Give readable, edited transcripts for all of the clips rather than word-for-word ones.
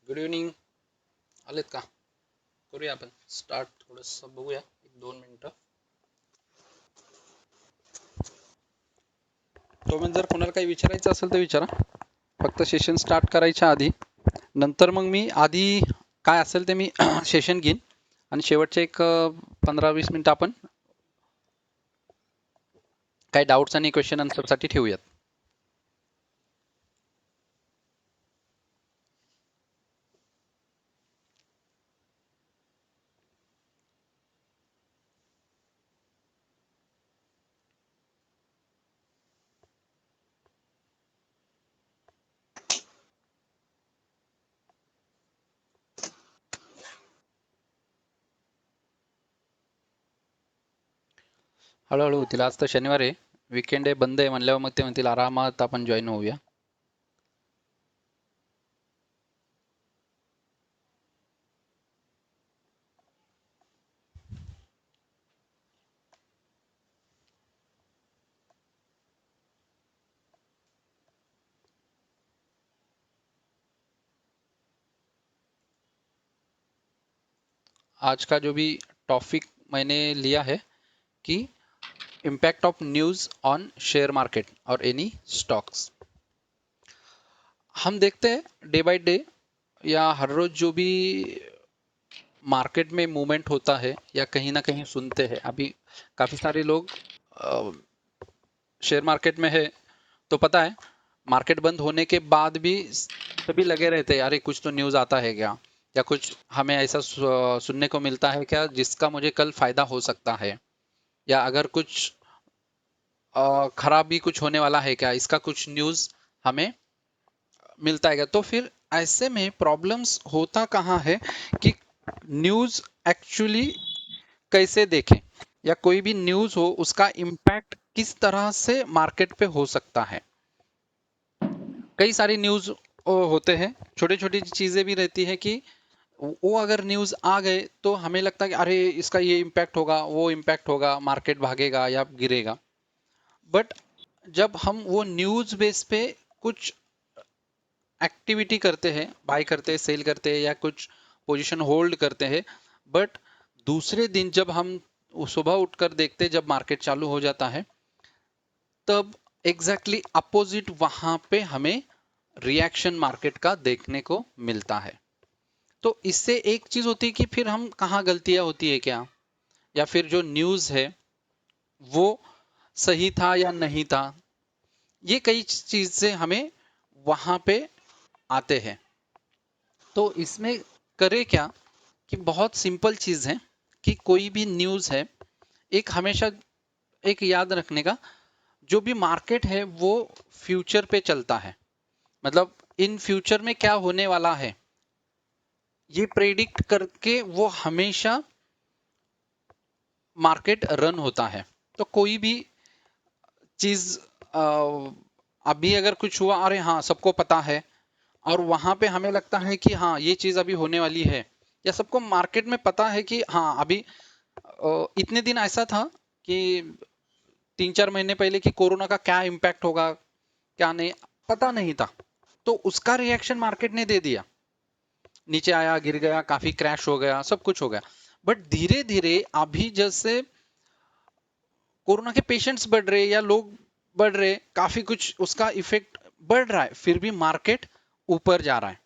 Good evening. आलेत का? करूया आपण स्टार्ट. थोडंसं बघूया, 1-2 मिनटं. तो म्हणजे जर कोणाला काही विचारायचं असेल तर विचारा. फक्त सेशन स्टार्ट करायच्या आधी, नंतर मग मी आधी काय असेल ते मी सेशन घेईन आणि शेवटचे एक 15-20 मिनटं आपण काही डाऊट्स आणि क्वेश्चन आन्सरसाठी ठेवूयात. हळूहळू होतील. आज तर शनिवार आहे, विकेंड आहे, बंद आहे म्हणल्यावर मग ते म्हणतील आरामात आपण जॉईन होऊया. आज का जो भी टॉपिक मैंने लिया है कि impact of news on share market और एनी स्टॉक्स. हम देखते हैं डे बाय डे या हर रोज जो भी मार्केट में मूवमेंट होता है या कहीं ना कहीं सुनते हैं. अभी काफ़ी सारे लोग शेयर मार्केट में है तो पता है मार्केट बंद होने के बाद भी सभी लगे रहते हैं, अरे कुछ तो न्यूज़ आता है क्या, या कुछ हमें ऐसा सुनने को मिलता है क्या जिसका मुझे कल फायदा हो सकता है, या अगर कुछ खराब भी कुछ होने वाला है क्या, इसका कुछ न्यूज़ हमें मिलता है क्या. तो फिर ऐसे में प्रॉब्लम्स होता कहाँ है कि न्यूज़ एक्चुअली कैसे देखें, या कोई भी न्यूज़ हो उसका इम्पैक्ट किस तरह से मार्केट पे हो सकता है. कई सारी न्यूज़ होते हैं, छोटी छोटी चीज़ें भी रहती है कि वो अगर न्यूज़ आ गए तो हमें लगता है कि अरे इसका ये इम्पैक्ट होगा, वो इम्पैक्ट होगा, मार्केट भागेगा या गिरेगा. बट जब हम वो न्यूज़ बेस पे कुछ एक्टिविटी करते हैं, बाय करते हैं, सेल करते हैं या कुछ पोजीशन होल्ड करते हैं, बट दूसरे दिन जब हम सुबह उठकर देखते हैं, जब मार्केट चालू हो जाता है, तब एग्जैक्टली अपोजिट वहां पे हमें रिएक्शन मार्केट का देखने को मिलता है. तो इससे एक चीज होती है कि फिर हम कहाँ गलतियां होती है क्या, या फिर जो न्यूज है वो सही था या नहीं था. ये कई चीज से हमें वहां पे आते हैं. तो इसमें करे क्या कि बहुत सिंपल चीज है कि कोई भी न्यूज है, एक हमेशा एक याद रखने का, जो भी मार्केट है वो फ्यूचर पे चलता है. मतलब इन फ्यूचर में क्या होने वाला है ये प्रेडिक्ट करके वो हमेशा मार्केट रन होता है. तो कोई भी चीज अभी अगर कुछ हुआ, अरे हाँ सबको पता है, और वहां पे हमें लगता है कि हाँ ये चीज अभी होने वाली है, या सबको मार्केट में पता है कि हाँ अभी इतने दिन ऐसा था कि 3-4 महीने पहले कि कोरोना का क्या इम्पैक्ट होगा, क्या नहीं पता नहीं था, तो उसका रिएक्शन मार्केट ने दे दिया, नीचे आया, गिर गया, काफी क्रैश हो गया, सब कुछ हो गया. बट धीरे धीरे अभी जैसे कोरोना के पेशेंट्स बढ़ रहे या लोग बढ़ रहे, काफी कुछ उसका इफेक्ट बढ़ रहा है, फिर भी मार्केट ऊपर जा रहा है.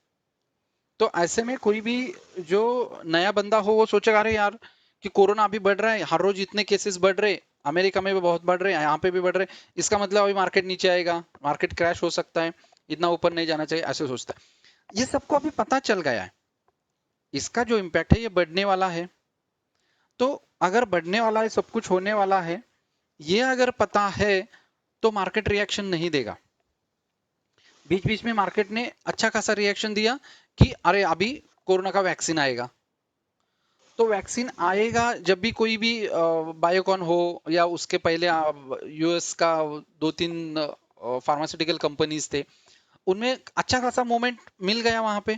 तो ऐसे में कोई भी जो नया बंदा हो वो सोचेगा अरे यार कि कोरोना अभी बढ़ रहा है, हर रोज इतने केसेस बढ़ रहे, अमेरिका में भी बहुत बढ़ रहे हैं, यहाँ पे भी बढ़ रहे, इसका मतलब अभी मार्केट नीचे आएगा, मार्केट क्रैश हो सकता है, इतना ऊपर नहीं जाना चाहिए, ऐसे सोचता है. ये सबको अभी पता चल गया है, इसका जो इम्पैक्ट है ये बढ़ने वाला है. तो अगर बढ़ने वाला है, सब कुछ होने वाला है, ये अगर पता है तो मार्केट रिएक्शन नहीं देगा. बीच बीच में मार्केट ने अच्छा खासा रिएक्शन दिया कि अरे अभी कोरोना का वैक्सीन आएगा. तो वैक्सीन आएगा जब भी कोई भी बायोकॉन हो या उसके पहले यूएस का 2-3 फार्मास्यूटिकल कंपनीज थे, उनमें अच्छा खासा मूवमेंट मिल गया वहां पे.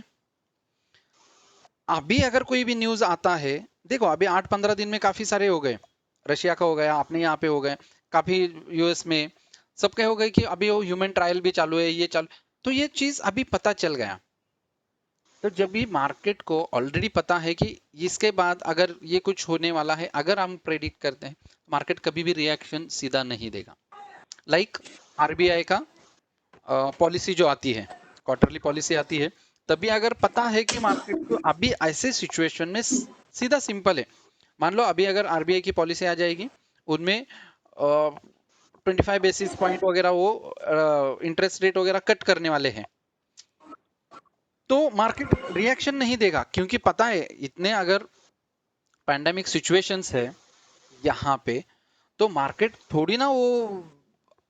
अभी अगर कोई भी न्यूज आता है, देखो अभी 8-15 दिन में काफी सारे हो गए, रशिया का हो गया, अपने यहाँ पे हो गए, काफी यूएस में सबके हो गए कि अभी वो ह्यूमन ट्रायल भी चालू है, ये चालू. तो ये चीज अभी पता चल गया. तो जब भी मार्केट को ऑलरेडी पता है कि इसके बाद अगर ये कुछ होने वाला है, अगर हम प्रेडिक्ट करते हैं, मार्केट कभी भी रिएक्शन सीधा नहीं देगा। लाइक आरबीआई का पॉलिसी जो आती है, क्वार्टरली पॉलिसी आती है, तभी अगर पता है कि मार्केट को अभी ऐसे सिचुएशन में सीधा सिंपल है, मान लो अभी अगर आरबीआई की पॉलिसी आ जाएगी, उनमें 25 बेसिस पॉइंट वगैरह वो इंटरेस्ट रेट वगैरह कट करने वाले हैं, तो मार्केट रिएक्शन नहीं देगा, क्योंकि पता है इतने अगर पैंडेमिक सिचुएशंस है यहाँ पे, तो मार्केट थोड़ी ना वो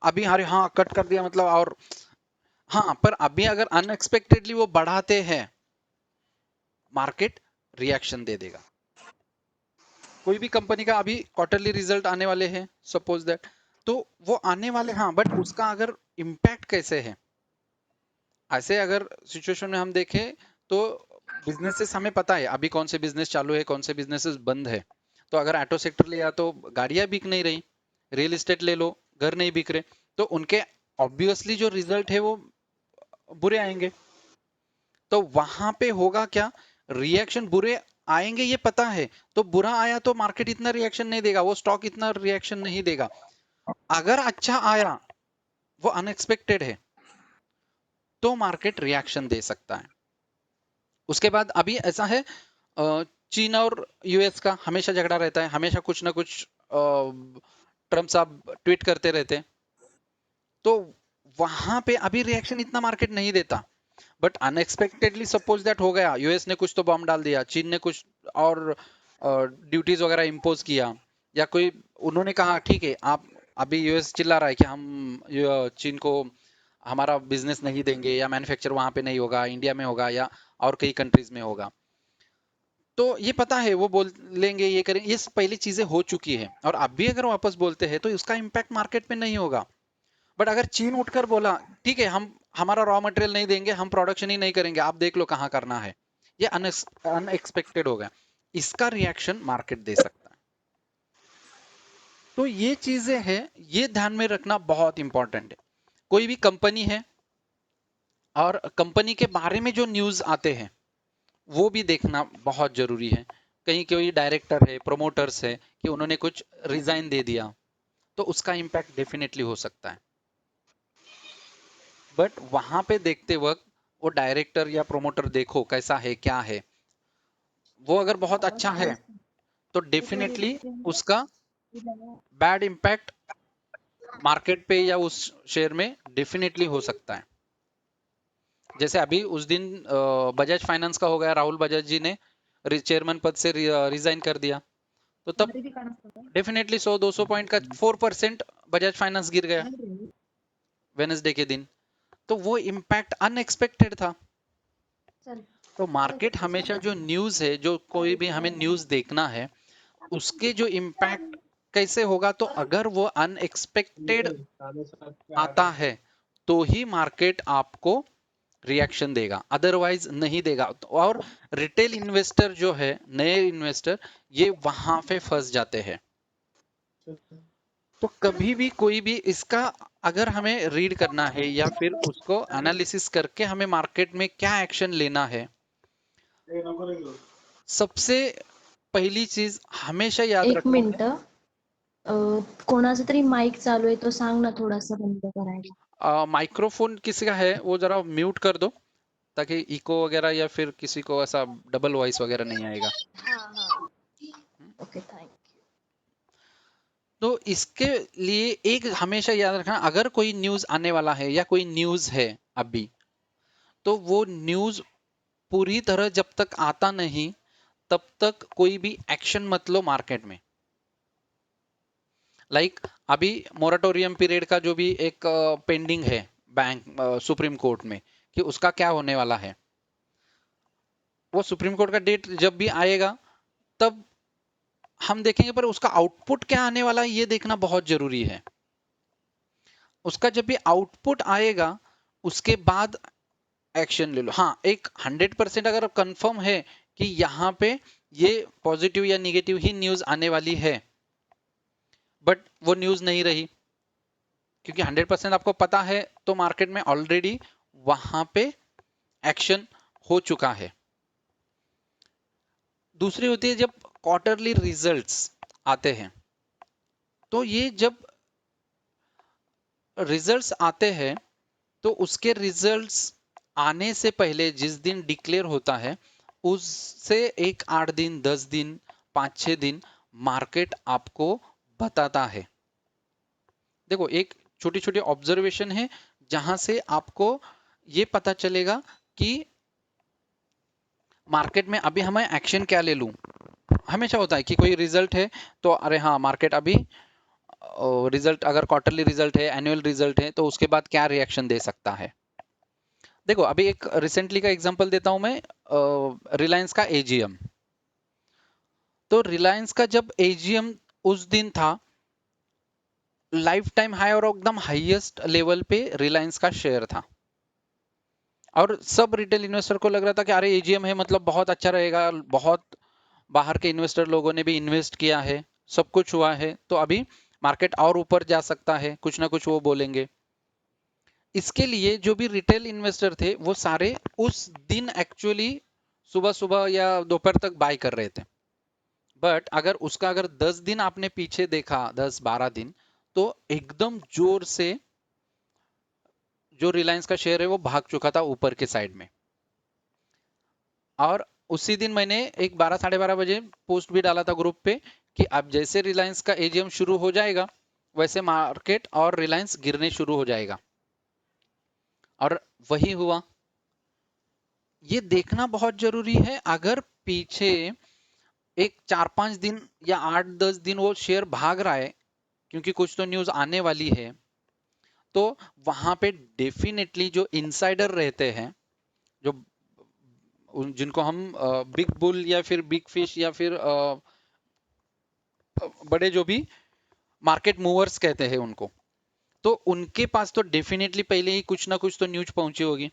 अभी अरे हाँ कट कर दिया मतलब, और हाँ पर अभी अगर अनएक्सपेक्टेडली वो बढ़ाते हैं, मार्केट रिएक्शन दे देगा। कोई भी कंपनी का अभी क्वार्टरली रिजल्ट आने वाले हैं, सपोज दैट, तो वो आने वाले, हाँ, बट उसका अगर इम्पैक्ट कैसे है, ऐसे अगर सिचुएशन में हम देखें तो बिजनेसेस हमें पता है अभी कौन से बिजनेस चालू है, कौन से बिजनेसेस बंद है। तो अगर ऑटो सेक्टर लिया तो गाड़ियां बिक नहीं रही, रियल एस्टेट ले लो, घर नहीं बिक रहे, तो उनके ऑब्वियसली जो रिजल्ट है वो बुरे आएंगे। तो वहां पे होगा क्या, रिएक्शन बुरे आएंगे ये पता है, तो बुरा आया तो मार्केट इतना रिएक्शन नहीं देगा, वो स्टॉक इतना रिएक्शन नहीं देगा। अगर अच्छा आया, वो अनएक्सपेक्टेड है, तो मार्केट रिएक्शन दे सकता है। उसके बाद अभी ऐसा है, चीन और यूएस का हमेशा झगड़ा रहता है, हमेशा कुछ ना कुछ ट्रम्प साहब ट्वीट करते रहते हैं, तो वहां पे अभी रिएक्शन इतना मार्केट नहीं देता। बट अनएक्सपेक्टेडली सपोज दैट हो गया, यूएस ने कुछ तो बॉम्ब डाल दिया, चीन ने कुछ और ड्यूटीज वगैरह इम्पोज किया, या कोई उन्होंने कहा ठीक है आप, अभी यूएस चिल्ला रहा है कि हम चीन को हमारा बिजनेस नहीं देंगे, या मैन्युफैक्चर वहां पे नहीं होगा, इंडिया में होगा या और कई कंट्रीज में होगा, तो ये पता है वो बोल लेंगे, ये करेंगे, ये पहली चीजें हो चुकी है, और अब भी अगर वापस बोलते हैं तो उसका इम्पैक्ट मार्केट में नहीं होगा। बट अगर चीन उठकर बोला ठीक है हम हमारा रॉ मटेरियल नहीं देंगे, हम प्रोडक्शन ही नहीं करेंगे, आप देख लो कहाँ करना है, ये अनएक्सपेक्टेड हो गया, इसका रिएक्शन मार्केट दे सकता है। तो ये चीजें हैं, ये ध्यान में रखना बहुत इंपॉर्टेंट है। कोई भी कंपनी है और कंपनी के बारे में जो न्यूज आते हैं वो भी देखना बहुत जरूरी है। कहीं कोई डायरेक्टर है, प्रोमोटर्स है कि उन्होंने कुछ रिजाइन दे दिया, तो उसका इम्पैक्ट डेफिनेटली हो सकता है। बट वहां पे देखते वक्त वो डायरेक्टर या प्रोमोटर देखो कैसा है क्या है, वो अगर बहुत अच्छा है तो डेफिनेटली उसका बैड इम्पैक्ट मार्केट पे या उस शेयर में डेफिनेटली हो सकता है। जैसे अभी उस दिन बजाज फाइनेंस का हो गया, राहुल बजाज जी ने चेयरमैन पद से रिजाइन कर दिया, तो तब डेफिनेटली 100-200 पॉइंट का 4% बजाज फाइनेंस गिर गया वेनेसडे के दिन, तो वो इम्पैक्ट अनएक्सपेक्टेड था। तो मार्केट हमेशा जो न्यूज है, जो कोई भी हमें न्यूज देखना है, उसके जो इम्पैक्ट कैसे होगा, तो अगर वो अनएक्सपेक्टेड आता है तो ही मार्केट आपको रिएक्शन देगा, अदरवाइज नहीं देगा। और रिटेल इन्वेस्टर जो है, नए इन्वेस्टर, ये वहां पे फंस जाते हैं। तो कभी भी कोई भी इसका अगर हमें रीड करना है या फिर उसको एनालिसिस करके हमें मार्केट में क्या एक्शन लेना है, सबसे पहली चीज हमेशा याद एक रखना मिनिट, कोणाचा तरी माईक चालू आहे तो सांग ना थोडासा बंद करायला. है। माइक्रोफोन किसी का है वो जरा म्यूट कर दो, ताकि इको वगैरह या फिर किसी को ऐसा डबल वॉइस वगैरह नहीं आएगा। हाँ हाँ, ओके थैंक तो इसके लिए एक हमेशा याद रखना, अगर कोई न्यूज आने वाला है या कोई न्यूज है अभी, तो वो न्यूज पूरी तरह जब तक आता नहीं, तब तक कोई भी एक्शन मत लो मार्केट में। लाइक अभी मोराटोरियम पीरियड का जो भी एक पेंडिंग है बैंक सुप्रीम कोर्ट में, कि उसका क्या होने वाला है, वो सुप्रीम कोर्ट का डेट जब भी आएगा तब हम देखेंगे, पर उसका आउटपुट क्या आने वाला है ये देखना बहुत जरूरी है। उसका जब भी आउटपुट आएगा उसके बाद एक्शन ले लो। हाँ, एक 100% अगर कंफर्म है कि यहाँ पे ये पॉजिटिव या निगेटिव ही न्यूज आने वाली है, बट वो न्यूज नहीं रही, क्योंकि 100% आपको पता है, तो मार्केट में ऑलरेडी वहां पे एक्शन हो चुका है। दूसरी होती है जब क्वार्टरली रिजल्ट्स आते हैं। तो ये जब रिजल्ट्स आते हैं तो उसके रिजल्ट्स आने से पहले जिस दिन डिक्लेयर होता है उससे एक 8 दिन 10 दिन 5-6 दिन मार्केट आपको बताता है। देखो एक छोटी छोटी ऑब्जर्वेशन है जहां से आपको ये पता चलेगा कि मार्केट में अभी हमें एक्शन क्या ले लूं। हमेशा होता है कि कोई रिजल्ट है तो अरे हाँ मार्केट अभी रिजल्ट अगर क्वार्टरली रिजल्ट है एनुअल रिजल्ट है तो उसके बाद क्या रिएक्शन दे सकता है। देखो अभी एक रिसेंटली का एग्जांपल देता हूं मैं, रिलायंस का एजीएम। तो रिलायंस का जब एजीएम उस दिन था, लाइफ टाइम हाई और एकदम हाईएस्ट लेवल पे रिलायंस का शेयर था और सब रिटेल इन्वेस्टर को लग रहा था कि अरे एजीएम है मतलब बहुत अच्छा रहेगा, बहुत बाहर के इन्वेस्टर लोगों ने भी इन्वेस्ट किया है, सब कुछ हुआ है तो अभी मार्केट और ऊपर जा सकता है, कुछ ना कुछ वो बोलेंगे। इसके लिए जो भी रिटेल इन्वेस्टर थे वो सारे उस दिन एक्चुअली सुबह सुबह या दोपहर तक बाय कर रहे थे। बट अगर 10 दिन आपने पीछे देखा, 10-12 दिन, तो एकदम जोर से जो रिलायंस का शेयर है वो भाग चुका था ऊपर के साइड में। और उसी दिन मैंने एक 12-12:30 बजे पोस्ट भी डाला था ग्रुप पे कि अब जैसे रिलायंस का एजीएम शुरू हो जाएगा वैसे मार्केट और रिलायंस गिरने शुरू हो जाएगा। और वही हुआ। ये देखना बहुत जरूरी है, अगर पीछे एक 4-5 दिन या 8-10 दिन वो शेयर भाग रहा है क्योंकि कुछ तो न्यूज आने वाली है, तो वहां पे डेफिनेटली जो इनसाइडर रहते हैं, जो जिनको हम बिग बुल या फिर बिग फिश या फिर बड़े जो भी मार्केट मूवर्स कहते हैं उनको, तो उनके पास तो डेफिनेटली पहले ही कुछ ना कुछ तो न्यूज पहुंची होगी।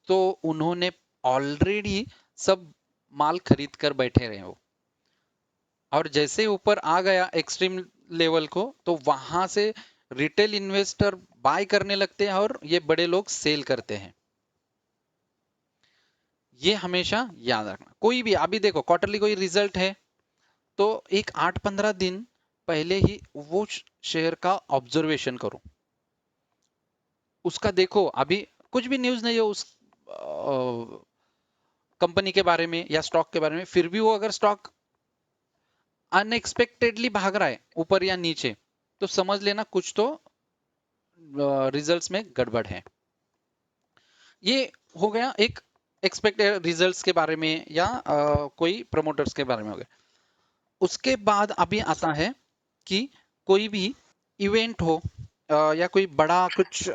तो उन्होंने ऑलरेडी सब माल खरीद कर बैठे रहे हो और जैसे ऊपर आ गया एक्सट्रीम लेवल को तो वहां से रिटेल इन्वेस्टर बाय करने लगते हैं और ये बड़े लोग सेल करते हैं। ये हमेशा याद रखना। कोई भी अभी देखो क्वार्टरली कोई रिजल्ट है तो एक 8-15 दिन पहले ही वो शेयर का ऑब्जर्वेशन करो, उसका देखो। अभी कुछ भी न्यूज नहीं हो उस कंपनी के बारे में या स्टॉक के बारे में, फिर भी वो अगर स्टॉक अनएक्सपेक्टेडली भाग रहा है ऊपर या नीचे तो समझ लेना कुछ तो रिजल्ट्स में गड़बड़ है। ये हो गया एक एक्सपेक्टेड रिजल्ट्स के बारे में या कोई प्रमोटर्स के बारे में हो गया। उसके बाद अभी आता है कि कोई भी इवेंट हो या कोई बड़ा कुछ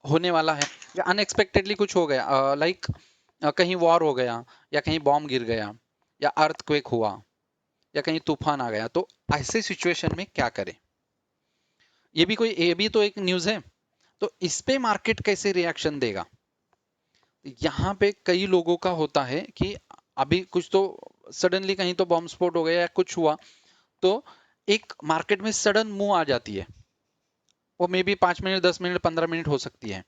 होने वाला है या अनएक्सपेक्टेडली कुछ हो गया, लाइक कहीं वॉर हो गया या कहीं बॉम्ब गिर गया या अर्थक्वेक हुआ या कहीं तूफान आ गया, तो ऐसे सिचुएशन में क्या करें। ये भी तो एक न्यूज है। तो इस पे मार्केट कैसे रिएक्शन देगा। यहाँ पे कई लोगों का होता है कि अभी कुछ तो सडनली कहीं तो बॉम्ब स्फोट हो गया या कुछ हुआ तो एक मार्केट में सडन मूव आ जाती है, वो may be 5 minute 10 minute 15 minute हो सकती है।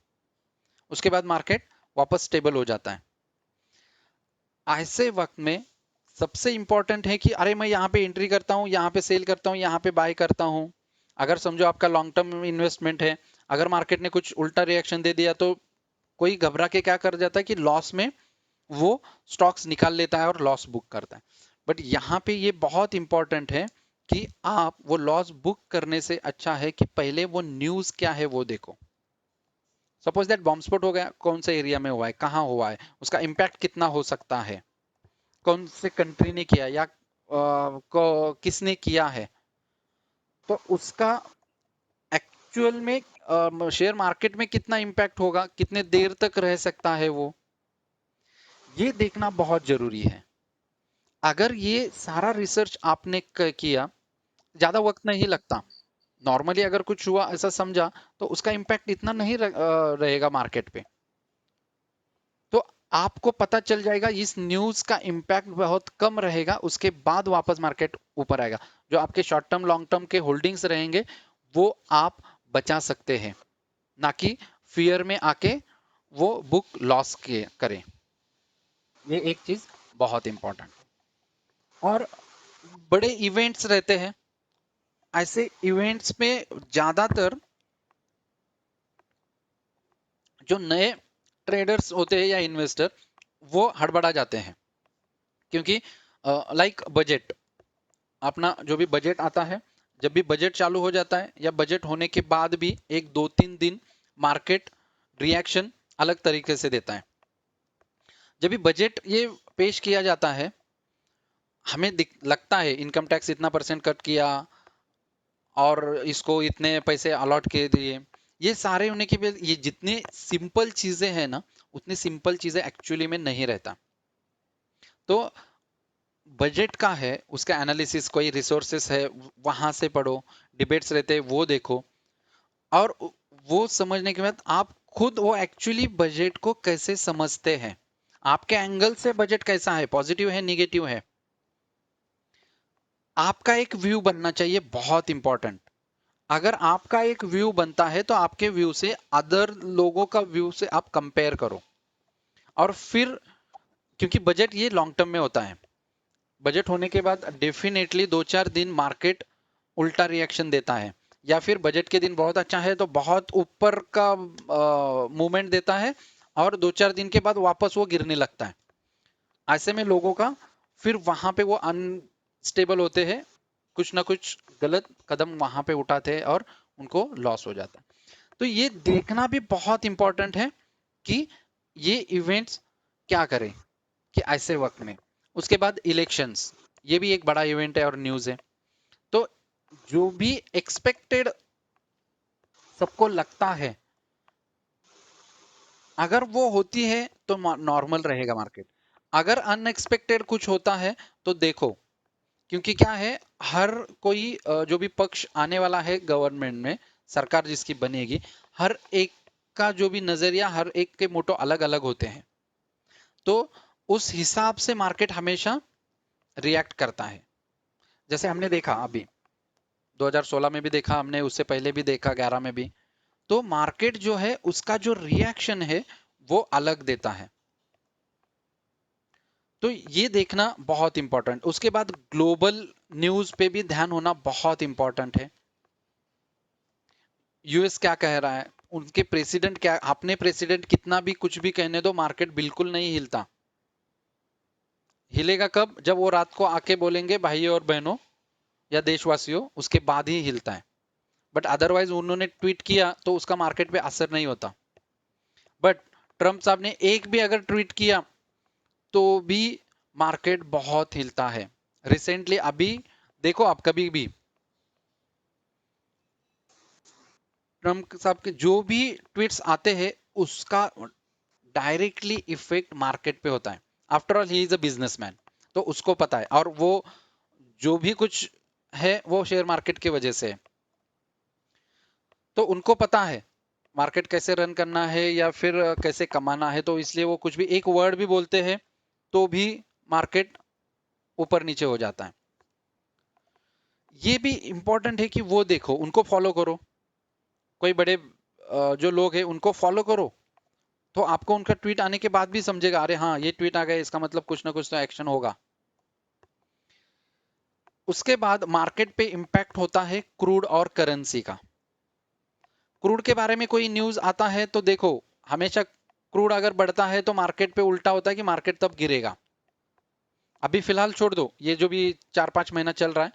उसके बाद मार्केट वापस स्टेबल हो जाता है। ऐसे वक्त में सबसे इंपॉर्टेंट है कि अरे मैं यहाँ पे एंट्री करता हूँ, यहाँ पे सेल करता हूँ, यहाँ पे बाय करता हूँ। अगर समझो आपका लॉन्ग टर्म इन्वेस्टमेंट है, अगर मार्केट ने कुछ उल्टा रिएक्शन दे दिया तो कोई घबरा के क्या कर जाता है कि लॉस में वो स्टॉक्स निकाल लेता है और लॉस बुक करता है। बट यहाँ पे ये बहुत इंपॉर्टेंट है कि आप वो लॉस बुक करने से अच्छा है कि पहले वो न्यूज क्या है वो देखो। सपोज दैट बॉम्ब स्फोट हो गया, कौन से एरिया में हुआ है, कहाँ हुआ है, उसका इम्पैक्ट कितना हो सकता है, कौन से कंट्री ने किया या किसने किया है, तो उसका एक्चुअल में शेयर मार्केट में कितना इम्पैक्ट होगा, कितने देर तक रह सकता है वो, ये देखना बहुत जरूरी है। अगर ये सारा रिसर्च आपने किया, ज्यादा वक्त नहीं लगता। नॉर्मली अगर कुछ हुआ ऐसा समझा तो उसका इम्पैक्ट इतना नहीं रहेगा मार्केट पे। तो आपको पता चल जाएगा इस न्यूज का इम्पैक्ट बहुत कम रहेगा, उसके बाद वापस मार्केट ऊपर आएगा। जो आपके शॉर्ट टर्म लॉन्ग टर्म के होल्डिंग्स रहेंगे वो आप बचा सकते हैं, ना कि फियर में आके वो बुक लॉस के करें। ये एक चीज बहुत इंपॉर्टेंट। और बड़े इवेंट्स रहते हैं, ऐसे इवेंट्स में ज्यादातर जो नए ट्रेडर्स होते हैं या इन्वेस्टर, वो हड़बड़ा जाते हैं। क्योंकि लाइक बजट, अपना जो भी बजट आता है, जब भी बजट चालू हो जाता है या बजट होने के बाद भी एक 2-3 दिन मार्केट रिएक्शन अलग तरीके से देता है। जब भी बजट ये पेश किया जाता है, हमें लगता है इनकम टैक्स इतना परसेंट कट किया और इसको इतने पैसे अलॉट के दिए, ये सारे होने के बाद ये जितनी सिंपल चीजें हैं ना, उतनी सिंपल चीजें एक्चुअली में नहीं रहता। तो बजट का है, उसका एनालिसिस, कोई रिसोर्सेस है वहां से पढ़ो, डिबेट्स रहते हैं वो देखो, और वो समझने के बाद आप खुद वो एक्चुअली बजट को कैसे समझते हैं, आपके एंगल से बजट कैसा है, पॉजिटिव है निगेटिव है, आपका एक व्यू बनना चाहिए, बहुत इंपॉर्टेंट। अगर आपका एक व्यू बनता है तो आपके व्यू से अदर लोगों का व्यू से आप कंपेयर करो, और फिर, क्योंकि बजट ये लॉन्ग टर्म में होता है, बजट होने के बाद डेफिनेटली 2-4 दिन मार्केट उल्टा रिएक्शन देता है, या फिर बजट के दिन बहुत अच्छा है तो बहुत ऊपर का मूवमेंट देता है, और 2-4 दिन के बाद वापस वो गिरने लगता है। ऐसे में लोगों का फिर वहां पे वो अनस्टेबल होते हैं, कुछ ना कुछ गलत कदम वहां पे उठाते हैं और उनको लॉस हो जाता है। तो ये देखना भी बहुत इंपॉर्टेंट है कि ये इवेंट्स क्या करें कि ऐसे वक्त में। उसके बाद इलेक्शंस, ये भी एक बड़ा इवेंट है और न्यूज है। तो जो भी एक्सपेक्टेड सबको लगता है, अगर वो होती है तो नॉर्मल रहेगा मार्केट। अगर अनएक्सपेक्टेड कुछ होता है तो देखो, क्योंकि क्या है, हर कोई जो भी पक्ष आने वाला है गवर्नमेंट में, सरकार जिसकी बनेगी, हर एक का जो भी नजरिया, हर एक के मोटो अलग अलग होते हैं। तो उस हिसाब से मार्केट हमेशा रिएक्ट करता है। जैसे हमने देखा अभी 2016 में भी देखा हमने, उससे पहले भी देखा 11 में भी, तो मार्केट जो है उसका जो रिएक्शन है वो अलग देता है। तो ये देखना बहुत इंपॉर्टेंट। उसके बाद ग्लोबल न्यूज पे भी ध्यान होना बहुत इंपॉर्टेंट है। यूएस क्या कह रहा है, उनके प्रेसिडेंट क्या, अपने प्रेसिडेंट कितना भी कुछ भी कहने दो, मार्केट बिल्कुल नहीं हिलता। हिलेगा कब, जब वो रात को आके बोलेंगे भाइयों और बहनों या देशवासियों, उसके बाद ही हिलता है। बट अदरवाइज उन्होंने ट्वीट किया तो उसका मार्केट पे असर नहीं होता। बट ट्रम्प साहब ने एक भी अगर ट्वीट किया तो भी मार्केट बहुत हिलता है। रिसेंटली अभी देखो, आप कभी भी ट्रम्प साहब के जो भी ट्वीट्स आते हैं, उसका डायरेक्टली इफेक्ट मार्केट पे होता है। After all he is a businessman, तो उसको पता है, और वो जो भी कुछ है वो शेयर मार्केट की वजह से है। तो उनको पता है मार्केट कैसे रन करना है या फिर कैसे कमाना है, तो इसलिए वो कुछ भी एक वर्ड भी बोलते हैं तो भी मार्केट ऊपर नीचे हो जाता है। ये भी इंपॉर्टेंट है कि वो देखो, उनको फॉलो करो। कोई बड़े जो लोग हैं उनको फॉलो करो, तो आपको उनका ट्वीट आने के बाद भी समझेगा, अरे हाँ ये ट्वीट आ गया, इसका मतलब कुछ ना कुछ तो एक्शन होगा। उसके बाद मार्केट पे इंपैक्ट होता है क्रूड और करेंसी का। क्रूड के बारे में कोई न्यूज आता है तो देखो, हमेशा क्रूड अगर बढ़ता है तो मार्केट पे उल्टा होता है कि मार्केट तब गिरेगा। अभी फिलहाल छोड़ दो, ये जो भी 4-5 महीना चल रहा है,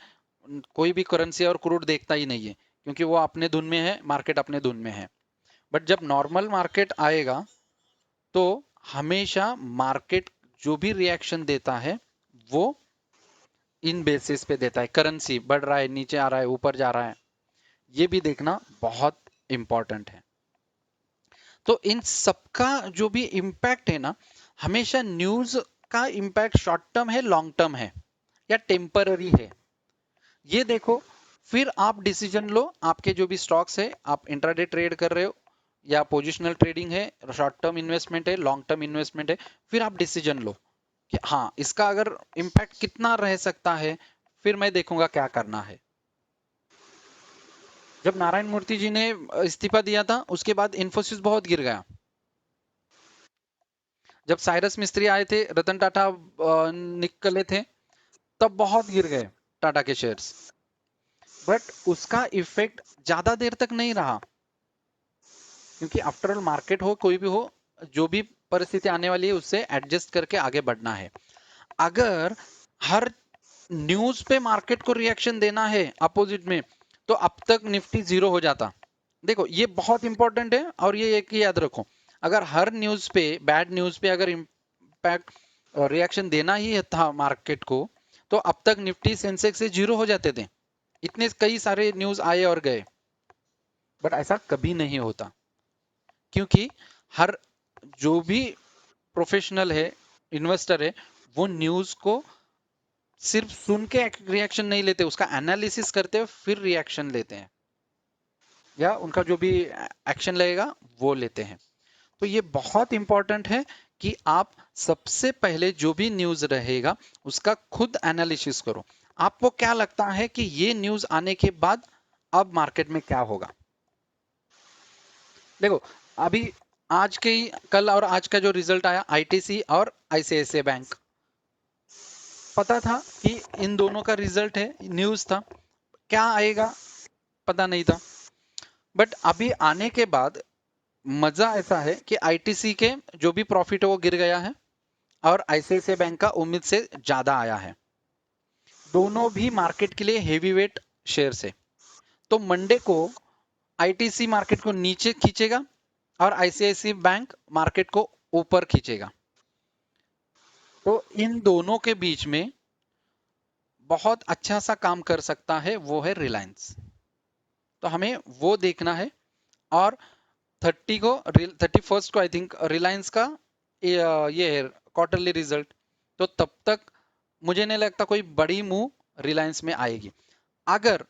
कोई भी करेंसी और क्रूड देखता ही नहीं है, क्योंकि वो अपने धुन में है, मार्केट अपने धुन में है। बट जब नॉर्मल मार्केट आएगा तो हमेशा मार्केट जो भी रिएक्शन देता है वो इन बेसिस पे देता है, करेंसी बढ़ रहा है, नीचे आ रहा है, ऊपर जा रहा है, ये भी देखना बहुत इंपॉर्टेंट है। तो इन सबका जो भी इम्पैक्ट है ना, हमेशा न्यूज का इम्पैक्ट शॉर्ट टर्म है, लॉन्ग टर्म है, या टेम्पररी है, ये देखो। फिर आप डिसीजन लो, आपके जो भी स्टॉक्स है, आप इंट्राडे ट्रेड कर रहे हो या पोजिशनल ट्रेडिंग है, शॉर्ट टर्म इन्वेस्टमेंट है, लॉन्ग टर्म इन्वेस्टमेंट है, फिर आप डिसीजन लो कि हाँ इसका अगर इम्पैक्ट कितना रह सकता है, फिर मैं देखूंगा क्या करना है। जब नारायण मूर्ति जी ने इस्तीफा दिया था, उसके बाद इन्फोसिस बहुत गिर गया। जब साइरस मिस्त्री आए थे, रतन टाटा निकले थे, तब बहुत गिर गए टाटा के शेयर्स। बट उसका इफेक्ट ज्यादा देर तक नहीं रहा, क्योंकि आफ्टर ऑल मार्केट हो कोई भी हो, जो भी परिस्थिति आने वाली है उससे एडजस्ट करके आगे बढ़ना है। अगर हर न्यूज पे मार्केट को रिएक्शन देना है अपोजिट में, तो अब तक निफ्टी जीरो हो जाता। देखो ये बहुत इंपॉर्टेंट है, और ये एक ही याद रखो, अगर हर न्यूज पे, बैड न्यूज पे अगर इम्पैक्ट रिएक्शन देना ही था मार्केट को, तो अब तक निफ्टी सेंसेक्स से जीरो हो जाते थे। इतने कई सारे न्यूज आए और गए, बट ऐसा कभी नहीं होता, क्योंकि हर जो भी प्रोफेशनल है, इन्वेस्टर है, वो न्यूज को सिर्फ सुन के रिएक्शन नहीं लेते, उसका एनालिसिस करते हैं फिर रिएक्शन लेते हैं, या उनका जो भी एक्शन लगेगा वो लेते हैं। तो ये बहुत इंपॉर्टेंट है कि आप सबसे पहले जो भी न्यूज रहेगा उसका खुद एनालिसिस करो। आपको क्या लगता है कि ये न्यूज आने के बाद अब मार्केट में क्या होगा? देखो, अभी आज के ही, कल और आज का जो रिजल्ट आया, आईटीसी और आईसीआईसीआई बैंक, पता था कि इन दोनों का रिजल्ट है, न्यूज था, क्या आएगा पता नहीं था। बट अभी आने के बाद मजा ऐसा है कि आईटीसी के जो भी प्रॉफिट है वो गिर गया है, और आईसीआईसीआई बैंक का उम्मीद से ज्यादा आया है। दोनों भी मार्केट के लिए हेवी वेट शेयर है। तो मंडे को आईटीसी मार्केट को नीचे खींचेगा और आईसीआईसीआई बैंक मार्केट को ऊपर खींचेगा। तो इन दोनों के बीच में बहुत अच्छा सा काम कर सकता है, वो है रिलायंस। तो हमें वो देखना है। और 31 को आई थिंक रिलायंस का ये है क्वार्टरली रिजल्ट। तो तब तक मुझे नहीं लगता कोई बड़ी मूव रिलायंस में आएगी। अगर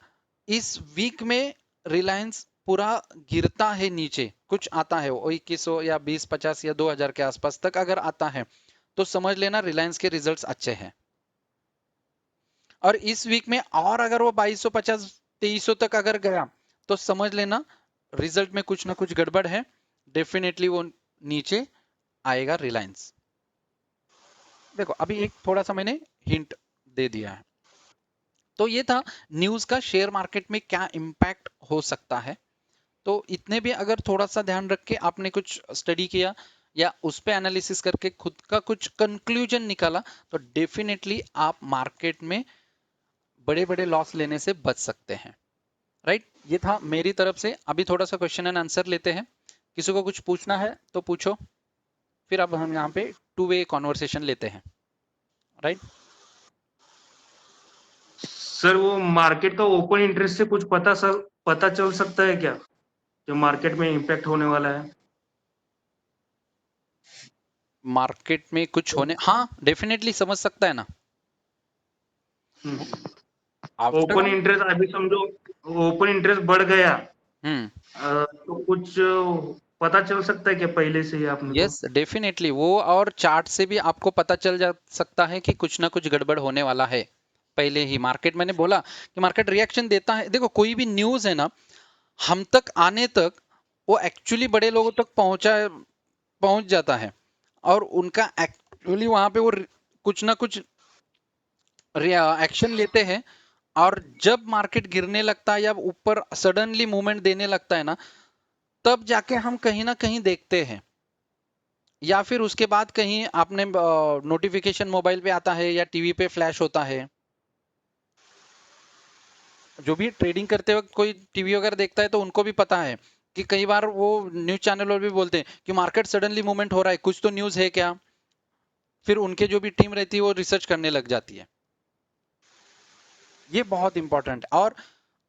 इस वीक में रिलायंस पूरा गिरता है, नीचे कुछ आता है, वो 2100 या 2050 या 2000 के आसपास तक अगर आता है, तो समझ लेना रिलायंस के रिजल्ट्स अच्छे हैं। और इस वीक में और अगर वो 2250 2300 तक अगर गया, तो समझ लेना रिजल्ट में कुछ ना कुछ गड़बड़ है, डेफिनेटली वो नीचे आएगा रिलायंस। देखो अभी एक थोड़ा सा मैंने हिंट दे दिया है। तो ये था न्यूज का शेयर मार्केट में क्या इंपैक्ट हो सकता है। तो इतने भी अगर थोड़ा सा ध्यान रख के आपने कुछ स्टडी किया या उस पे एनालिसिस करके खुद का कुछ कंक्लूजन निकाला, तो डेफिनेटली आप मार्केट में बड़े बड़े लॉस लेने से बच सकते हैं। राइट, ये था मेरी तरफ से। अभी थोड़ा सा क्वेश्चन एंड आंसर लेते हैं। किसी को कुछ पूछना है तो पूछो, फिर अब हम यहाँ पे टू वे कॉन्वर्सेशन लेते हैं। राइट, सर वो मार्केट का ओपन इंटरेस्ट से कुछ पता चल सकता है क्या, जो मार्केट में इम्पैक्ट होने वाला है? मार्केट में कुछ होने, हाँ डेफिनेटली समझ सकता है ना। आफ्टर ओपन ऑल, इंटरेस्ट अभी समझो ओपन इंटरेस्ट बढ़ गया, हम्म, तो कुछ पता चल सकता है क्या पहले से ही आपने को? यस डेफिनेटली वो, और चार्ट से भी आपको पता चल जा सकता है कि कुछ ना कुछ गड़बड़ होने वाला है। पहले ही मार्केट, मैंने बोला कि मार्केट रिएक्शन देता है। देखो कोई भी न्यूज है ना, हम तक आने तक वो एक्चुअली बड़े लोगों तक पहुंच जाता है, और उनका एक्चुअली वहां पे वो कुछ ना कुछ एक्शन लेते हैं। और जब मार्केट गिरने लगता है या ऊपर सडनली मूवमेंट देने लगता है ना, तब जाके हम कहीं ना कहीं देखते हैं, या फिर उसके बाद कहीं आपने नोटिफिकेशन मोबाइल पे आता है या टीवी पे फ्लैश होता है। जो भी ट्रेडिंग करते वक्त कोई टीवी वगैरह देखता है तो उनको भी पता है कि कई बार वो न्यूज चैनल वाले भी बोलते हैं कि मार्केट सडनली मूवमेंट हो रहा है, कुछ तो न्यूज है क्या। फिर उनके जो भी टीम रहती है वो रिसर्च करने लग जाती है। ये बहुत इंपॉर्टेंट है। और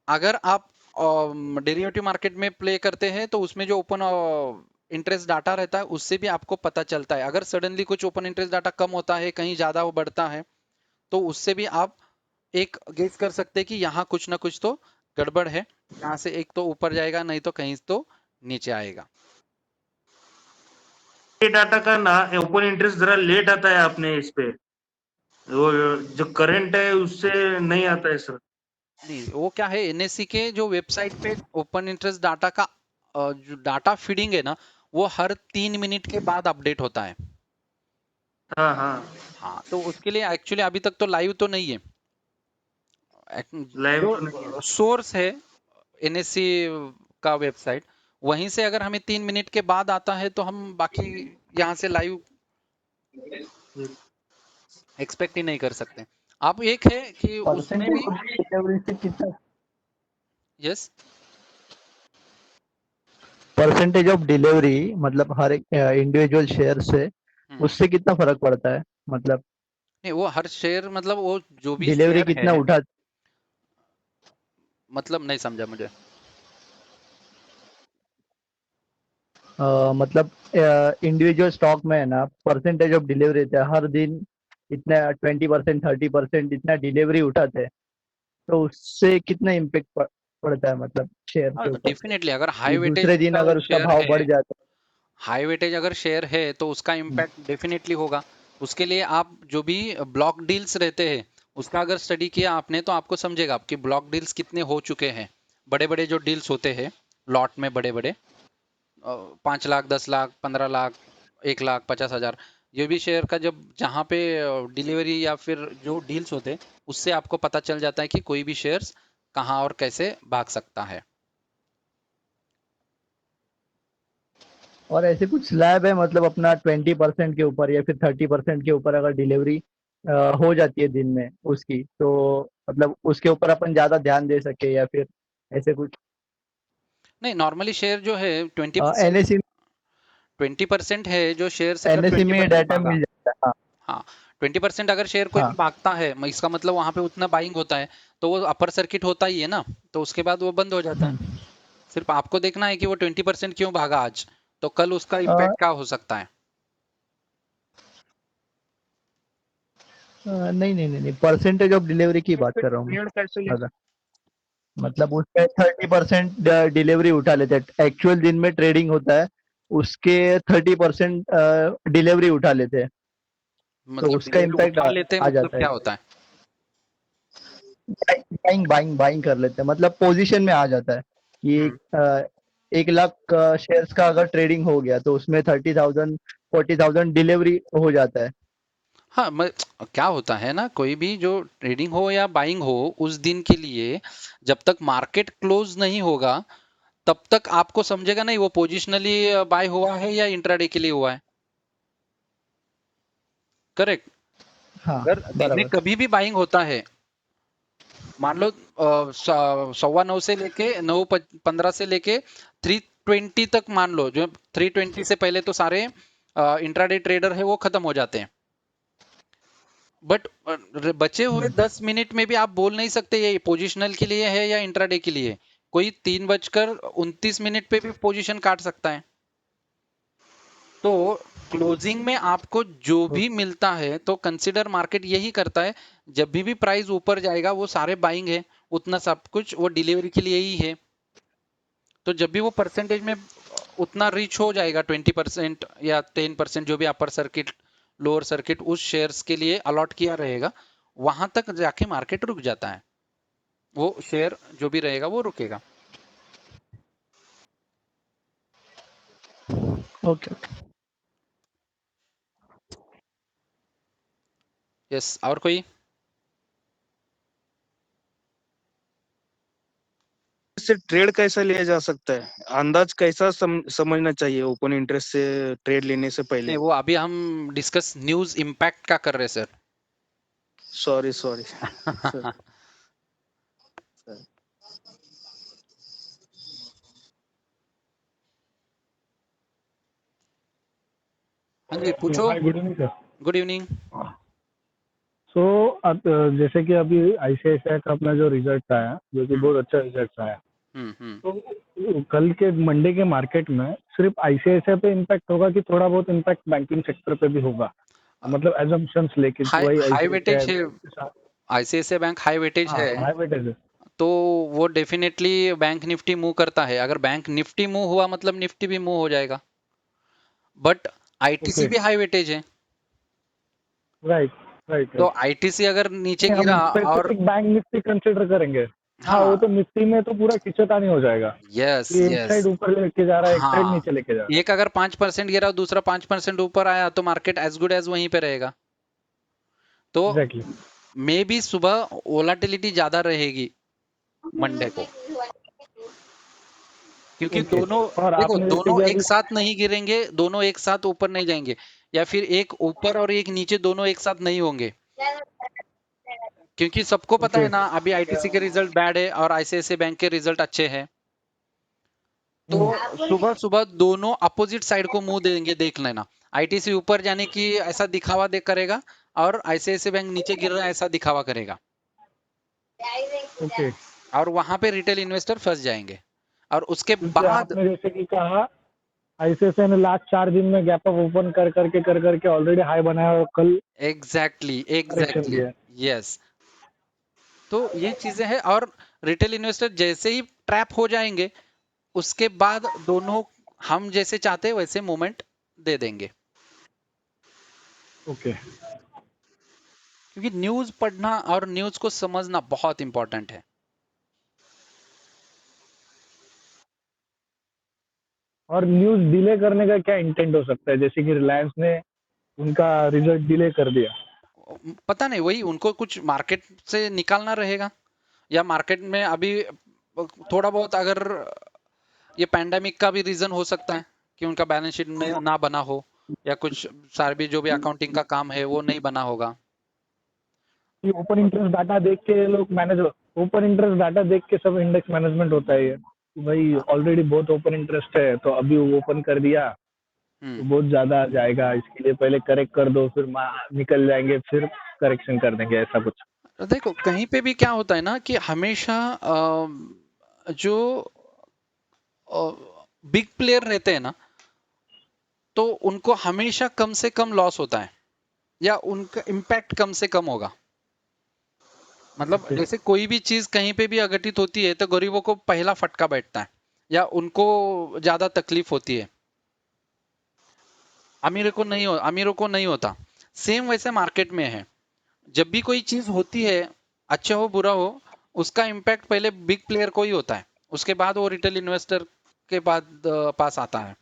अगर आप डेरिवेटिव मार्केट में प्ले करते हैं, तो उसमें जो ओपन इंटरेस्ट डाटा रहता है उससे भी आपको पता चलता है। अगर सडनली कुछ ओपन इंटरेस्ट डाटा कम होता है, कहीं ज्यादा वो बढ़ता है, तो उससे भी आप एक गेस कर सकते हैं कि यहाँ कुछ ना कुछ तो गड़बड़ है। यहाँ से एक तो ऊपर जाएगा, नहीं तो कहीं तो नीचे आएगा। ये डाटा का ना ओपन इंटरेस्ट जरा लेट आता है अपने इस पे, वो जो करंट है उससे नहीं आता है सर। नहीं, वो क्या है, एनएससी के जो वेबसाइट पे ओपन इंटरेस्ट डाटा का जो डाटा फीडिंग है ना, वो हर 3 मिनट के बाद अपडेट होता है। हाँ हाँ हाँ, तो उसके लिए एक्चुअली अभी तक तो लाइव तो नहीं है। लाइव तो नहीं है। जो सोर्स है एनएससी का वेबसाइट, वहीं से अगर हमें 3 मिनट के बाद आता है तो हम बाकी यहाँ से लाइव एक्सपेक्ट ही नहीं कर सकते। आप एक है कि उसमें परसेंटेज भी ऑफ डिलीवरी से कितना यस परसेंटेज ऑफ डिलीवरी मतलब हर एक इंडिविजुअल शेयर से उससे कितना फर्क पड़ता है मतलब नहीं, वो हर शेयर मतलब वो जो भी डिलीवरी शेयर है, कितना उठा मतलब नहीं समझा मुझे। मतलब इंडिविजुअल स्टॉक में है ना परसेंटेज ऑफ डिलीवरी रहता है हर दिन इतना 20% 30% इतना डिलीवरी उठाते हैं तो उससे कितना इम्पेक्ट पड़ता है मतलब शेयर के ऊपर डेफिनेटली अगर हाई कि वेटेज दूसरे दिन का अगर उसका शेयर भाव है, बढ़ जाता हाई वेटेज अगर शेयर है तो उसका इम्पैक्ट डेफिनेटली होगा। उसके लिए आप जो भी ब्लॉक डील्स रहते हैं उसका अगर स्टडी किया आपने तो आपको समझेगा कि ब्लॉक डील्स कितने हो चुके हैं। बड़े बड़े जो डील्स होते हैं लॉट में, बड़े बड़े 5 लाख, 10 लाख, 15 लाख, 1 लाख, 50 हजार, ये भी शेयर का जब जहाँ पे डिलीवरी या फिर जो डील्स होते हैं उससे आपको पता चल जाता है कि कोई भी शेयर्स कहाँ और कैसे भाग सकता है। और ऐसे कुछ स्लैब है मतलब अपना 20% के ऊपर या फिर 30% के ऊपर अगर डिलीवरी हो जाती है दिन में उसकी तो मतलब उसके ऊपर अपन ज्यादा ध्यान दे सके या फिर ऐसे कुछ नहीं, नॉर्मली शेयर जो है 20% एनएससी 20% है जो शेयर अगर एनएससी में 20% डाटा भागा, मिल जाता है हाँ हाँ 20% अगर शेयर कोई भी हाँ भागता है इसका मतलब वहां पे उतना बाइंग होता है तो वो अपर सर्किट होता ही है ना, तो उसके बाद वो बंद हो जाता है। हम्म। सिर्फ आपको देखना है कि वो 20% क्यों भागा आज, तो कल उसका अ, इम्पैक्ट क्या हो सकता है। नहीं नहीं नहीं नहीं परसेंटेज ऑफ डिलीवरी की बात कर रहा हूँ मैं ट्रेड कैसे ले दादा मतलब उसमें 30% डिलीवरी उठा लेते हैं एक्चुअल दिन में ट्रेडिंग होता है उसके 30% डिलीवरी उठा लेते हैं तो मतलब उसका डिलीवरी इम्पैक्ट उठा लेते हैं आ मतलब जाता है क्या होता है। बाइंग बाइंग बाइंग कर लेते हैं मतलब पोजीशन में आ जाता है कि हम्म 1 लाख शेयर्स का अगर ट्रेडिंग हो गया तो उसमें 30,000 40,000 डिलीवरी हो जाता है हाँ क्या होता है ना, कोई भी जो ट्रेडिंग हो या बाइंग हो उस दिन के लिए जब तक मार्केट क्लोज नहीं होगा तब तक आपको समझेगा नहीं वो पोजिशनली बाय हुआ है या इंट्राडे के लिए हुआ है। करेक्ट। हाँ अगर दिन में बराबर कभी भी बाइंग होता है, मान लो 9:15 से लेके 9:15 से लेके 3:20 तक, मान लो जो 3:20 से पहले तो सारे इंट्राडे ट्रेडर है वो खत्म हो जाते हैं, बट बचे हुए 10 मिनट में भी आप बोल नहीं सकते ये पोजिशनल के लिए है या इंट्राडे के लिए। कोई 3:29 पे भी पोजीशन काट सकता है। तो क्लोजिंग में आपको जो भी मिलता है तो कंसिडर मार्केट यही करता है, जब भी प्राइस ऊपर जाएगा वो सारे बाइंग है, उतना सब कुछ वो डिलीवरी के लिए ही है। तो जब भी वो परसेंटेज में उतना रीच हो जाएगा 20% या 10% जो भी अपर सर्किट लोअर सर्किट उस शेयर्स के लिए अलॉट किया रहेगा, वहां तक जाके मार्केट रुक जाता है, वो शेयर जो भी रहेगा वो रुकेगा। ओके यस, और कोई। से ट्रेड कैसा लिया जा सकता है, अंदाज कैसा समझना चाहिए ओपन इंटरेस्ट से ट्रेड लेने से नहीं, पहले। वो अभी हम डिस्कस न्यूज इम्पैक्ट का कर रहे सर। Sorry sorry sir. हाँ जी, पूछो। Hi good evening sir. Good evening. So अब जैसे कि अभी आईसीआईसीआई का अपना जो रिजल्ट आया जो कि बहुत अच्छा रिजल्ट आया, हम्म। तो कल के मंडे के मार्केट में सिर्फ आईसीआईसीआई पे इम्पैक्ट होगा कि थोड़ा बहुत इम्पैक्ट बैंकिंग सेक्टर पे भी होगा, मतलब एजम्पशंस लेके कि हाई वही हाई वेटेज है, ICICI. ICICI bank high weightage हाँ है, हाई वेटेज है। तो वो डेफिनेटली बैंक निफ्टी मूव करता है। अगर बैंक निफ्टी मूव हुआ मतलब निफ्टी भी मूव हो जाएगा, बट आईटीसी ओके भी हाई वेटेज है। राइट राइट तो राइट। आईटीसी अगर नीचे हम गिरा और स्पेसिफिक बैंक निफ्टी कंसिडर करेंगे। हाँ वो हाँ तो निफ्टी में तो पूरा खींचतानी हो जाएगा यस कि एक यस साइड ऊपर लेके जा रहा है, एक साइड हाँ नीचे लेके जा रहा एक अगर 5% गिरा दूसरा 5% ऊपर आया तो मार्केट एज गुड एज वहीं पे रहेगा। तो है। एग्जैक्टली। मे भी सुबह वोलाटिलिटी ज्यादा रहेगी मंडे को, क्योंकि ओके। दोनों और देखो आपने जैसे दोनों कि एक अभी साथ नहीं गिरेंगे, दोनों एक साथ ऊपर नहीं जाएंगे, या फिर एक ऊपर और एक नीचे दोनों एक साथ नहीं होंगे, क्योंकि सबको पता ओके। है ना अभी आईटीसी के रिजल्ट बैड है और आईसीआईसीआई बैंक के रिजल्ट अच्छे हैं। तो सुबह सुबह दोनों अपोजिट साइड को मुंह देंगे, देख लेना। आईटीसी ऊपर जाने की ऐसा दिखावा दे करेगा और आईसीआईसीआई बैंक नीचे गिर रहा है ऐसा दिखावा करेगा, ओके। और वहां पे रिटेल इन्वेस्टर फंस जाएंगे। और उसके क्योंकि बाद आपने जैसे कि कहा आईसीआईसीआई ने लास्ट 4 दिन में गैप अप ओपन कर करके ऑलरेडी हाई बनाया और कल एग्जैक्टली करेक्शन एग्जैक्टली दिया है। यस। तो ये चीजें हैं, और रिटेल इन्वेस्टर जैसे ही ट्रैप हो जाएंगे उसके बाद दोनों हम जैसे चाहते हैं वैसे मूवमेंट दे देंगे, ओके। क्योंकि न्यूज पढ़ना और न्यूज को समझना बहुत इंपॉर्टेंट है। और न्यूज डिले करने का क्या इंटेंट हो सकता है, जैसे कि रिलायंस ने उनका रिजल्ट डिले कर दिया। पता नहीं, वही उनको कुछ मार्केट से निकालना रहेगा, या मार्केट में अभी थोड़ा बहुत अगर ये पैंडेमिक का भी रीजन हो सकता है कि उनका बैलेंस शीट में ना बना हो, या कुछ सारे भी जो भी अकाउंटिंग का काम है वो नहीं बना होगा। कि ओपन इंटरेस्ट डाटा देख के ये लोग मैनेज, ओपन इंटरेस्ट डाटा देख के सब इंडेक्स मैनेजमेंट होता है ये कि भाई ऑलरेडी बहुत ओपन इंटरेस्ट है तो अभी वो ओपन कर दिया तो हम्म बहुत ज्यादा जाएगा, इसके लिए पहले करेक्ट कर दो फिर निकल जाएंगे फिर करेक्शन कर देंगे, ऐसा कुछ। देखो कहीं पे भी क्या होता है ना कि हमेशा जो बिग प्लेयर रहते हैं ना तो उनको हमेशा कम से कम लॉस होता है, या उनका इम्पैक्ट कम से कम होगा। मतलब ओके। जैसे कोई भी चीज कहीं पे भी अघटित होती है तो गरीबों को पहला फटका बैठता है, या उनको ज्यादा तकलीफ होती है, अमीरों को नहीं होता। सेम वैसे मार्केट में है, जब भी कोई चीज होती है, अच्छा हो बुरा हो, उसका इम्पैक्ट पहले बिग प्लेयर को ही होता है, उसके बाद वो रिटेल इन्वेस्टर के बाद पास आता है।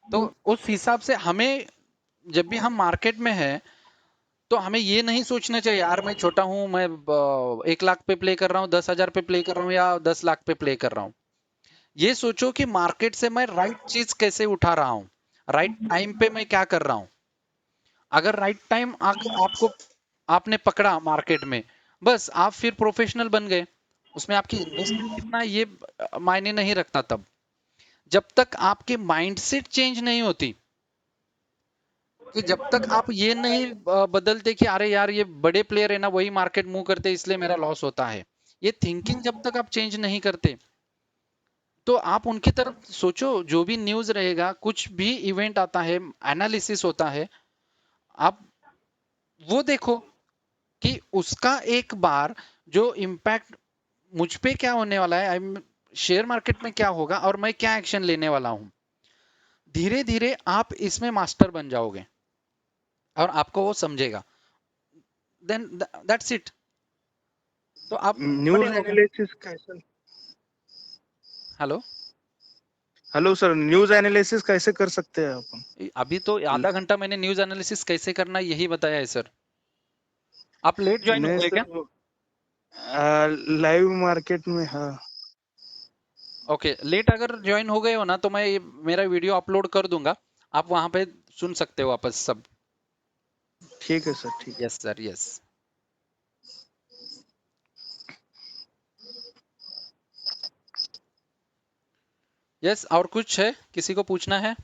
तो उस हिसाब से हमें जब भी हम मार्केट में है तो हमें ये नहीं सोचना चाहिए यार मैं छोटा हूं, मैं 1 लाख पे प्ले कर रहा हूँ, 10,000 पे प्ले कर रहा हूँ, या 10 लाख पे प्ले कर रहा हूँ। ये सोचो कि मार्केट से मैं राइट चीज कैसे उठा रहा हूँ, राइट टाइम पे मैं क्या कर रहा हूँ। अगर राइट टाइम आपको आपने पकड़ा मार्केट में, बस आप फिर प्रोफेशनल बन गए। उसमें आपकी इन्वेस्टमेंट कितना है, ये मायने नहीं रखता तब, जब तक आपके माइंडसेट चेंज नहीं होती, कि जब तक आप ये नहीं बदलते कि अरे यार ये बड़े प्लेयर है ना वही मार्केट मूव करते इसलिए मेरा लॉस होता है, ये थिंकिंग जब तक आप चेंज नहीं करते तो आप उनकी तरफ सोचो। जो भी न्यूज रहेगा, कुछ भी इवेंट आता है, एनालिसिस होता है, आप वो देखो कि उसका एक बार जो इम्पैक्ट मुझ पे क्या होने वाला है, शेयर मार्केट में क्या होगा और मैं क्या एक्शन लेने वाला हूं। धीरे धीरे आप इसमें मास्टर बन जाओगे और आपको वो समझेगा, देन दैट्स इट। तो आप बड़े न्यूज हो गए। एनालिसिस कैसे? Hello, hello sir, news analysis कैसे कर सकते हैं अपन? अभी तो आधा घंटा मैंने न्यूज एनालिसिस कैसे करना है यही बताया है सर। आप लेट ज्वाइन नहीं हुए क्या? सर, लाइव मार्केट में हाँ। ओके, लेट अगर ज्वाइन हो गए हो ना तो मैं मेरा वीडियो अपलोड कर दूंगा, आप वहां पे सुन सकते हो वापस सब। ठीक है सर, ठीक है। Yes sir, yes. यस, और कुछ है किसी को पूछना है?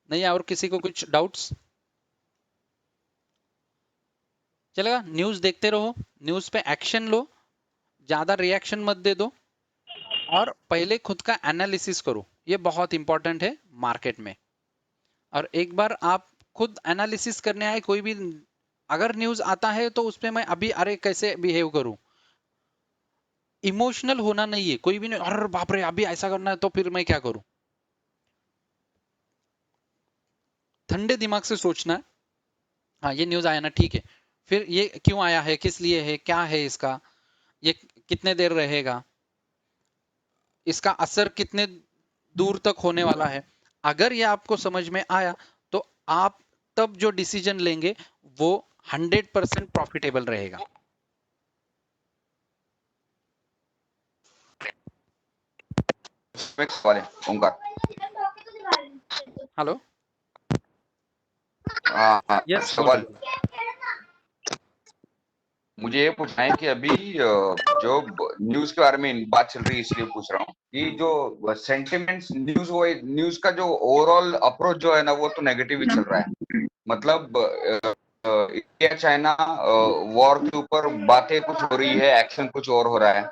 नहीं, और किसी को कुछ डाउट्स? चलेगा, न्यूज देखते रहो, न्यूज पे एक्शन लो, ज्यादा रिएक्शन मत दे दो, और पहले खुद का एनालिसिस करो, ये बहुत इंपॉर्टेंट है मार्केट में। और एक बार आप खुद एनालिसिस करने आए कोई भी अगर न्यूज आता है तो उसपे मैं अभी अरे कैसे बिहेव करूं, इमोशनल होना नहीं है, कोई भी नहीं अरे बाप रे अभी ऐसा करना है तो फिर मैं क्या करूं। ठंडे दिमाग से सोचना है, हाँ ये न्यूज आया ना ठीक है, फिर ये क्यों आया है, किस लिए है, क्या है इसका, ये कितने देर रहेगा, इसका असर कितने दूर तक होने वाला है। अगर ये आपको समझ में आया तो आप तब जो डिसीजन लेंगे वो 100% प्रॉफिटेबल रहेगा। एक सवाल है ओंकार। हेलो, हाँ, यस सवाल मुझे ये पूछना है कि अभी जो न्यूज के बारे में बात चल रही है इसलिए पूछ रहा हूँ कि जो सेंटिमेंट्स न्यूज का जो ओवरऑल अप्रोच जो है ना वो तो नेगेटिव ही चल रहा है। मतलब इंडिया चाइना वॉर के ऊपर बातें कुछ हो रही है, एक्शन कुछ और हो रहा है।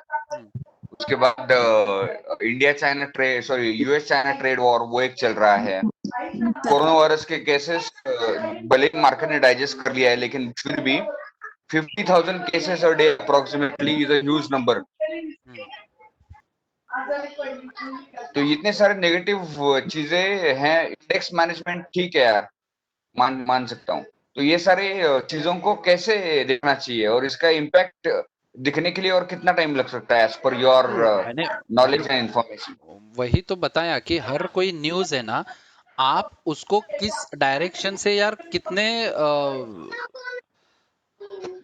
उसके बाद India China trade sorry US China trade war वो एक चल रहा है। कोरोना वायरस के केसेस भले ही मार्केट ने डाइजेस्ट कर लिया है लेकिन फिर भी 50,000 cases a day approximately is a huge number। तो इतने सारे नेगेटिव चीजें हैं। इंडेक्स मैनेजमेंट ठीक है यार, मान सकता हूँ। तो ये सारे चीजों को कैसे देखना चाहिए और इसका इम्पैक्ट दिखने के लिए और कितना टाइम लग सकता है एज पर योर मैंने नॉलेज एंड इंफॉर्मेशन। वही तो बताया कि हर कोई न्यूज है ना, आप उसको किस डायरेक्शन से यार कितने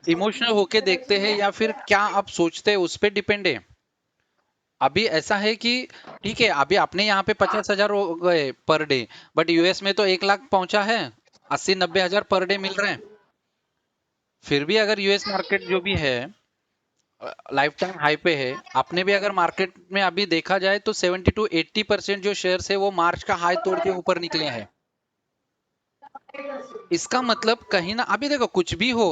इमोशनल होके देखते हैं या फिर क्या आप सोचते हैं उस पर डिपेंड है। अभी ऐसा है कि ठीक है अभी अपने यहाँ पे 50,000 हो गए पर डे, बट यूएस में तो 1 लाख पहुंचा है, 80-90 हजार पर डे मिल रहे हैं। फिर भी अगर यूएस मार्केट जो भी है लाइफ टाइम हाई पे है, अपने भी अगर मार्केट में अभी देखा जाए तो 70-80% जो शेयर्स है वो मार्च का हाई तोड़ के ऊपर निकले हैं। इसका मतलब कहीं ना अभी देखो कुछ भी हो,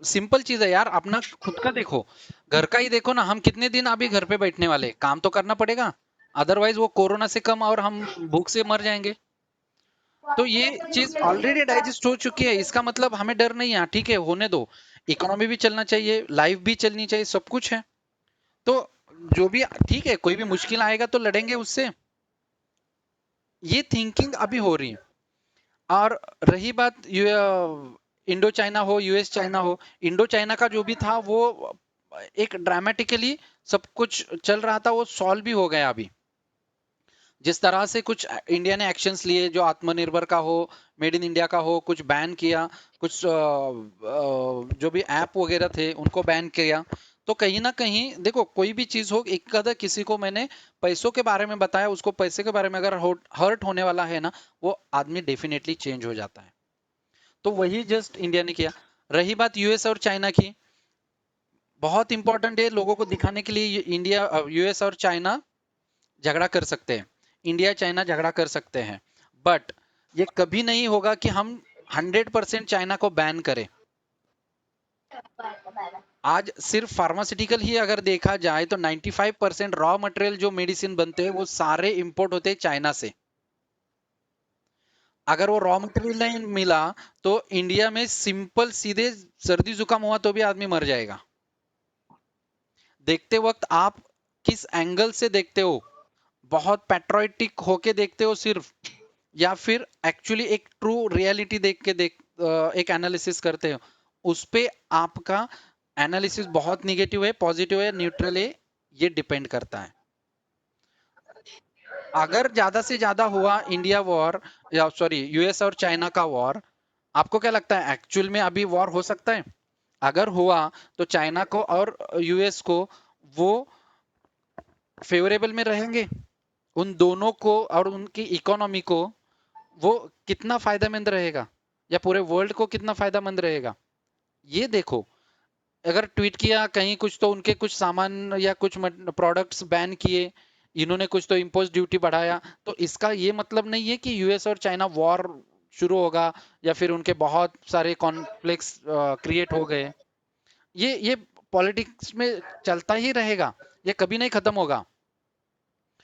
सिंपल चीज है यार, अपना खुद का देखो, घर का ही देखो ना, हम कितने दिन अभी घर पे बैठने वाले, काम तो करना पड़ेगा, अदरवाइज वो कोरोना से कम और हम भूख से मर जाएंगे। तो ये चीज ऑलरेडी डाइजेस्ट हो चुकी है, इसका मतलब हमें डर नहीं है, ठीक है होने दो, इकोनॉमी भी चलना चाहिए, लाइफ भी चलनी चाहिए, सब कुछ है। तो जो भी ठीक है, कोई भी मुश्किल आएगा तो लड़ेंगे उससे, ये थिंकिंग अभी हो रही है। और रही बात इंडो चाइना हो यूएस चाइना हो, इंडो चाइना का जो भी था वो एक ड्रामेटिकली सब कुछ चल रहा था, वो सॉल्व भी हो गया अभी। जिस तरह से कुछ इंडिया ने एक्शंस लिए, जो आत्मनिर्भर का हो, मेड इन इंडिया का हो, कुछ बैन किया, कुछ जो भी ऐप वगैरह थे उनको बैन किया, तो कहीं ना कहीं देखो कोई भी चीज हो, एक आधा किसी को मैंने पैसों के बारे में बताया, उसको पैसे के बारे में अगर हर्ट होने वाला है ना, वो आदमी डेफिनेटली चेंज हो जाता है। तो वही जस्ट इंडिया ने किया। रही बात यूएस और चाइना की, बहुत इंपॉर्टेंट है लोगों को दिखाने के लिए, इंडिया यूएस और चाइना झगड़ा कर सकते हैं, इंडिया चाइना झगड़ा कर सकते हैं, बट ये कभी नहीं होगा कि हम 100% चाइना को बैन करें। आज सिर्फ फार्मास्यूटिकल ही अगर देखा जाए तो 95% रॉ मटेरियल जो मेडिसिन बनते हैं वो सारे इंपोर्ट होते हैं चाइना से। अगर वो रॉ मटेरियल नहीं मिला तो इंडिया में सिंपल सीधे सर्दी जुकाम हुआ तो भी आदमी मर जाएगा। देखते वक्त आप किस एंगल से देखते हो, बहुत पैट्रियोटिक होके देखते हो सिर्फ, या फिर एक्चुअली एक ट्रू रियलिटी देख के एक एनालिसिस करते हो, उस पे आपका एनालिसिस बहुत निगेटिव है, पॉजिटिव है, न्यूट्रल है, ये डिपेंड करता है। अगर ज्यादा से ज्यादा हुआ इंडिया वॉर या सॉरी यूएस और चाइना का वॉर, आपको क्या लगता है एक्चुअल में अभी वॉर हो सकता है? अगर हुआ तो चाइना को और यूएस को वो फेवरेबल में रहेंगे, उन दोनों को और उनकी इकोनॉमी को वो कितना फायदेमंद रहेगा, या पूरे वर्ल्ड को कितना फायदेमंद रहेगा, ये देखो। अगर ट्वीट किया कहीं कुछ तो उनके कुछ सामान या कुछ प्रोडक्ट्स बैन किए, इन्होंने कुछ तो इम्पोज ड्यूटी बढ़ाया, तो इसका ये मतलब नहीं है कि यूएस और चाइना वॉर शुरू होगा या फिर उनके बहुत सारे कॉन्फ्लिक्ट्स क्रिएट हो गए। ये पॉलिटिक्स में चलता ही रहेगा, ये कभी नहीं खत्म होगा।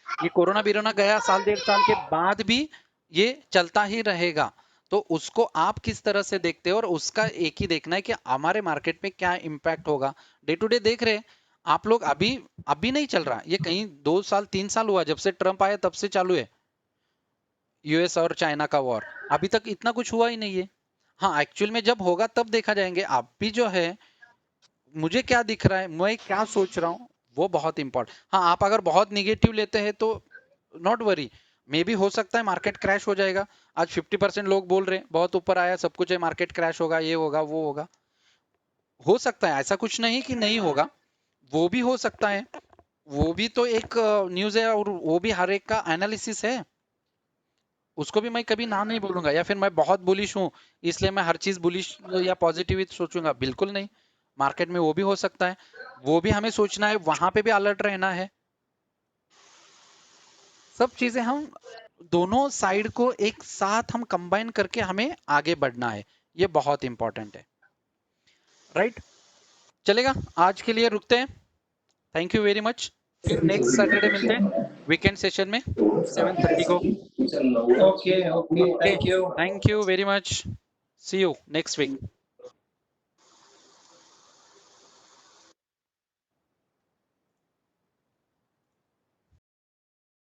ये कोरोना बिरोना गया, साल 1.5 साल के बाद भी ये चलता ही रहेगा। तो उसको आप किस तरह से देखते हो, और उसका एक ही देखना है कि हमारे मार्केट में क्या इम्पैक्ट होगा। डे टू डे देख रहे हैं आप लोग अभी नहीं चल रहा, ये कहीं 2 साल 3 साल हुआ जब से ट्रम्प आया, तब से चालू है यूएस और चाइना का वॉर। अभी तक इतना कुछ हुआ ही नहीं है। हाँ, एक्चुअल में जब होगा तब देखा जाएंगे। अभी जो है मुझे क्या दिख रहा है, मैं क्या सोच रहा हूँ, वो बहुत इंपॉर्टेंट। हाँ, आप अगर बहुत निगेटिव लेते हैं तो नॉट वरी, मे भी हो सकता है मार्केट क्रैश हो जाएगा। आज 50% लोग बोल रहे हैं बहुत ऊपर आया, सब कुछ है, मार्केट क्रैश होगा, ये होगा वो होगा। हो सकता है, ऐसा कुछ नहीं कि नहीं होगा, वो भी हो सकता है। वो भी तो एक न्यूज़ है, और वो भी हर एक का एनालिसिस है, उसको भी मैं कभी ना नहीं बोलूंगा। या फिर मैं बहुत बुलिश हूँ इसलिए मैं हर चीज बुलिश या पॉजिटिव सोचूंगा, बिल्कुल नहीं। मार्केट में वो भी हो सकता है, वो भी हमें सोचना है, वहां पे भी अलर्ट रहना है। सब चीजें हम दोनों साइड को एक साथ हम कंबाइन करके हमें आगे बढ़ना है, ये बहुत इंपॉर्टेंट है। राइट, चलेगा, आज के लिए रुकते हैं। Thank you very much. फिर नेक्स्ट सैटरडे मिलते हैं वीकेंड सेशन में 7:30 को। Okay, okay, okay, thank you. Thank you very much, see you next week.